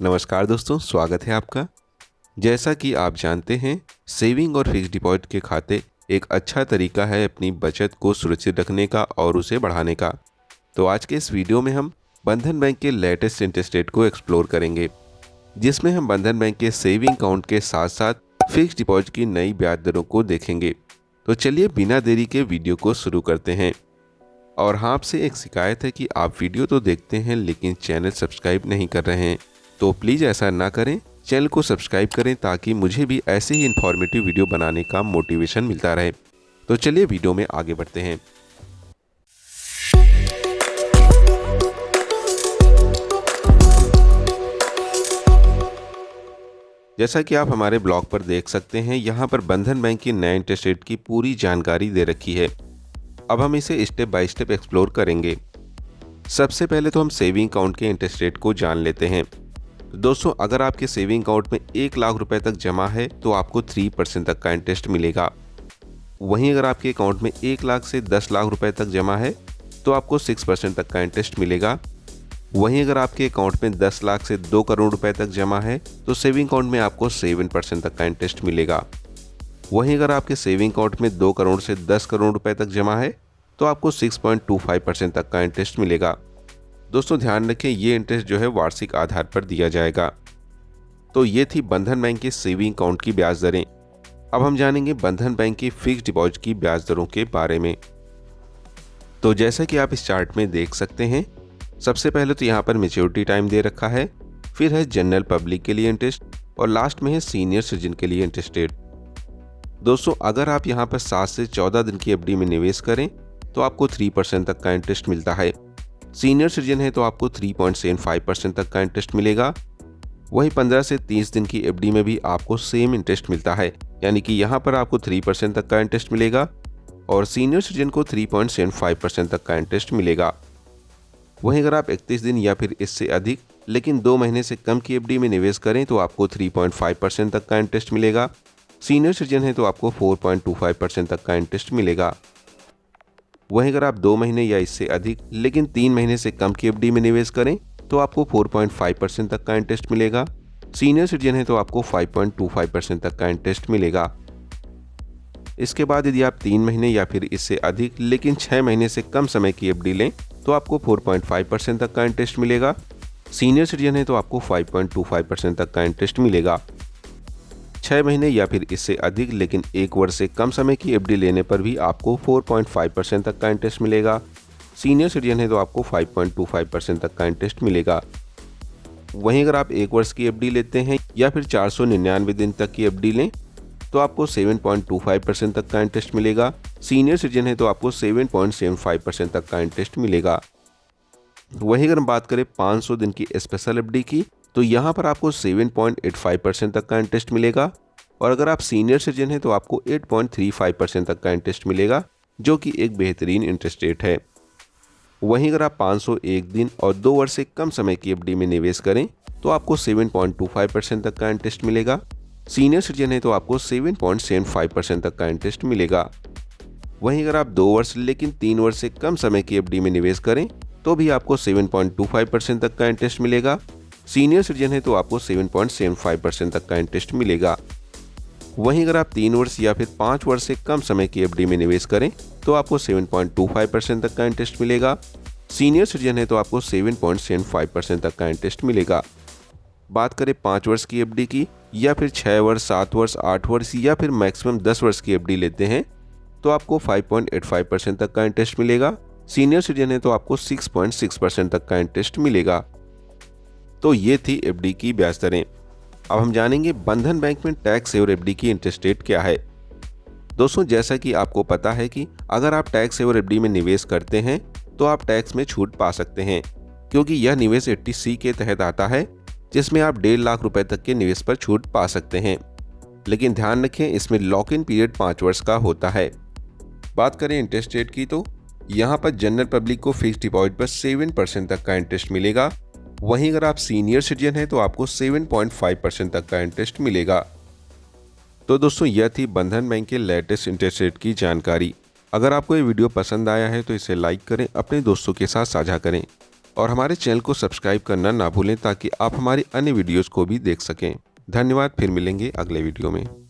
नमस्कार दोस्तों, स्वागत है आपका। जैसा कि आप जानते हैं, सेविंग और फिक्स्ड डिपॉजिट के खाते एक अच्छा तरीका है अपनी बचत को सुरक्षित रखने का और उसे बढ़ाने का। तो आज के इस वीडियो में हम बंधन बैंक के लेटेस्ट इंटरेस्ट रेट को एक्सप्लोर करेंगे, जिसमें हम बंधन बैंक के सेविंग अकाउंट के साथ साथ फिक्स्ड डिपॉजिट की नई ब्याज दरों को देखेंगे। तो चलिए बिना देरी के वीडियो को शुरू करते हैं। और हाँ, आपसे एक शिकायत है कि आप वीडियो तो देखते हैं लेकिन चैनल सब्सक्राइब नहीं कर रहे हैं, तो प्लीज़ ऐसा ना करें, चैनल को सब्सक्राइब करें ताकि मुझे भी ऐसे ही इन्फॉर्मेटिव वीडियो बनाने का मोटिवेशन मिलता रहे। तो चलिए वीडियो में आगे बढ़ते हैं। जैसा कि आप हमारे ब्लॉग पर देख सकते हैं, यहाँ पर बंधन बैंक की नए इंटरेस्ट रेट की पूरी जानकारी दे रखी है। अब हम इसे स्टेप बाय स्टेप एक्सप्लोर करेंगे। सबसे पहले तो हम सेविंग अकाउंट के इंटरेस्ट रेट को जान लेते हैं। दोस्तों, अगर आपके सेविंग अकाउंट में 1 लाख रुपए तक जमा है तो आपको 3% तक का इंटरेस्ट मिलेगा। वहीं अगर आपके अकाउंट में 1 लाख से 10 लाख रुपए तक जमा है तो आपको 6% तक का इंटरेस्ट मिलेगा। वहीं अगर आपके अकाउंट में 10 लाख से 2 करोड़ रुपए तक जमा है तो सेविंग अकाउंट में आपको 7% तक का इंटरेस्ट मिलेगा। वहीं अगर आपके सेविंग अकाउंट में 2 करोड़ से 10 करोड़ रुपए तक जमा है तो आपको 6.25% तक का इंटरेस्ट मिलेगा। दोस्तों ध्यान रखें, ये इंटरेस्ट जो है वार्षिक आधार पर दिया जाएगा। तो ये थी बंधन बैंक के सेविंग अकाउंट की ब्याज दरें। अब हम जानेंगे बंधन बैंक की फिक्स्ड डिपॉजिट की ब्याज दरों के बारे में। तो जैसा कि आप इस चार्ट में देख सकते हैं, सबसे पहले तो यहाँ पर मैच्योरिटी टाइम दे रखा है, फिर है जनरल पब्लिक के लिए इंटरेस्ट और लास्ट में है सीनियर सिटीजन के लिए इंटरेस्ट रेट। दोस्तों, अगर आप यहाँ पर 7 से 14 दिन की एफडी में निवेश करें तो आपको 3% तक का इंटरेस्ट मिलता है। सीनियर सिटीजन है तो आपको 3.75% तक का इंटरेस्ट मिलेगा। वहीं 15 से 30 दिन की एफडी में भी आपको सेम इंटरेस्ट मिलता है, यानी कि यहाँ पर आपको 3% तक का इंटरेस्ट मिलेगा और सीनियर सिटीजन को 3.75% तक का इंटरेस्ट मिलेगा। वहीं अगर आप 31 दिन या फिर इससे अधिक लेकिन 2 महीने से कम की एफडी में निवेश करें तो आपको 3.5% तक का इंटरेस्ट मिलेगा। सीनियर सिटीजन है तो आपको 4.25% तक का इंटरेस्ट मिलेगा। वहीं अगर आप 2 महीने या इससे अधिक लेकिन 3 महीने से कम की एफडी में निवेश करें तो आपको 4.5% तक का इंटरेस्ट मिलेगा। सीनियर सिटीजन है तो आपको 5.25% तक का इंटरेस्ट मिलेगा। इसके बाद यदि आप 3 महीने या फिर इससे अधिक लेकिन 6 महीने से कम समय की एफडी लें तो आपको 4.5% तक का इंटरेस्ट मिलेगा। सीनियर सिटीजन है तो आपको 5.25% तक का इंटरेस्ट मिलेगा। 6 महीने या फिर इससे अधिक लेकिन 1 वर्ष से कम समय की एफडी लेने पर भी आपको 4.5% तक का इंटरेस्ट मिलेगा। सीनियर सिटीजन है तो आपको 5.25% तक का इंटरेस्ट मिलेगा। वहीं अगर आप 1 वर्ष की एफडी लेते हैं या फिर 499 दिन तक की एफडी लें तो आपको 7.25% तक का इंटरेस्ट मिलेगा। सीनियर सिटीजन है तो आपको 7.75% तक का इंटरेस्ट मिलेगा। वहीं अगर हम बात करें 500 दिन की स्पेशल एफडी की तो यहाँ पर आपको 7.85% तक का इंटरेस्ट मिलेगा और अगर आप सीनियर सिटीजन हैं तो आपको 8.35% तक का इंटरेस्ट मिलेगा, जो कि एक बेहतरीन इंटरेस्ट रेट है। वहीं अगर आप 501 दिन और 2 वर्ष से कम समय की एफडी में निवेश करें तो आपको 7.25% तक का इंटरेस्ट मिलेगा। सीनियर सिटीजन है तो आपको 7.75% तक का इंटरेस्ट मिलेगा। वहीं अगर आप 2 वर्ष लेकिन 3 वर्ष से कम समय की एफडी में निवेश करें तो भी आपको 7.25% तक का इंटरेस्ट मिलेगा। सीनियर सिटीजन है तो आपको 7.75% तक का इंटरेस्ट मिलेगा। वहीं अगर आप 3 वर्ष या फिर 5 वर्ष से कम समय की एफडी में निवेश करें तो आपको 7.25% तक का इंटरेस्ट मिलेगा। सीनियर सिटीजन है तो आपको 7.75% तक का इंटरेस्ट मिलेगा। बात करें 5 वर्ष की एफडी की या फिर 6 वर्ष, 7 वर्ष, 8 वर्ष या फिर मैक्सिमम 10 वर्ष की एफडी लेते हैं तो आपको 5.85% तक का इंटरेस्ट मिलेगा। सीनियर सिटीजन है तो आपको 6.6% तक का इंटरेस्ट मिलेगा। तो ये थी एफडी की ब्याज दरें। अब हम जानेंगे बंधन बैंक में टैक्स सेवर एफडी की इंटरेस्ट रेट क्या है। दोस्तों, जैसा कि आपको पता है कि अगर आप टैक्स सेवर एफडी में निवेश करते हैं तो आप टैक्स में छूट पा सकते हैं, क्योंकि यह निवेश 80C के तहत आता है, जिसमें आप 1.5 लाख रुपए तक के निवेश पर छूट पा सकते हैं। लेकिन ध्यान रखें, इसमें लॉक इन पीरियड 5 वर्ष का होता है। बात करें इंटरेस्ट रेट की तो यहाँ पर जनरल पब्लिक को फिक्स्ड डिपॉजिट पर 7% तक का इंटरेस्ट मिलेगा। वहीं अगर आप सीनियर सिटीजन हैं तो आपको 7.5% तक का इंटरेस्ट मिलेगा। तो दोस्तों, यह थी बंधन बैंक के लेटेस्ट इंटरेस्ट रेट की जानकारी। अगर आपको ये वीडियो पसंद आया है तो इसे लाइक करें, अपने दोस्तों के साथ साझा करें। और हमारे चैनल को सब्सक्राइब करना ना भूलें ताकि आप हमारी अन्य वीडियोस को भी देख सकें। धन्यवाद, फिर मिलेंगे अगले वीडियो में।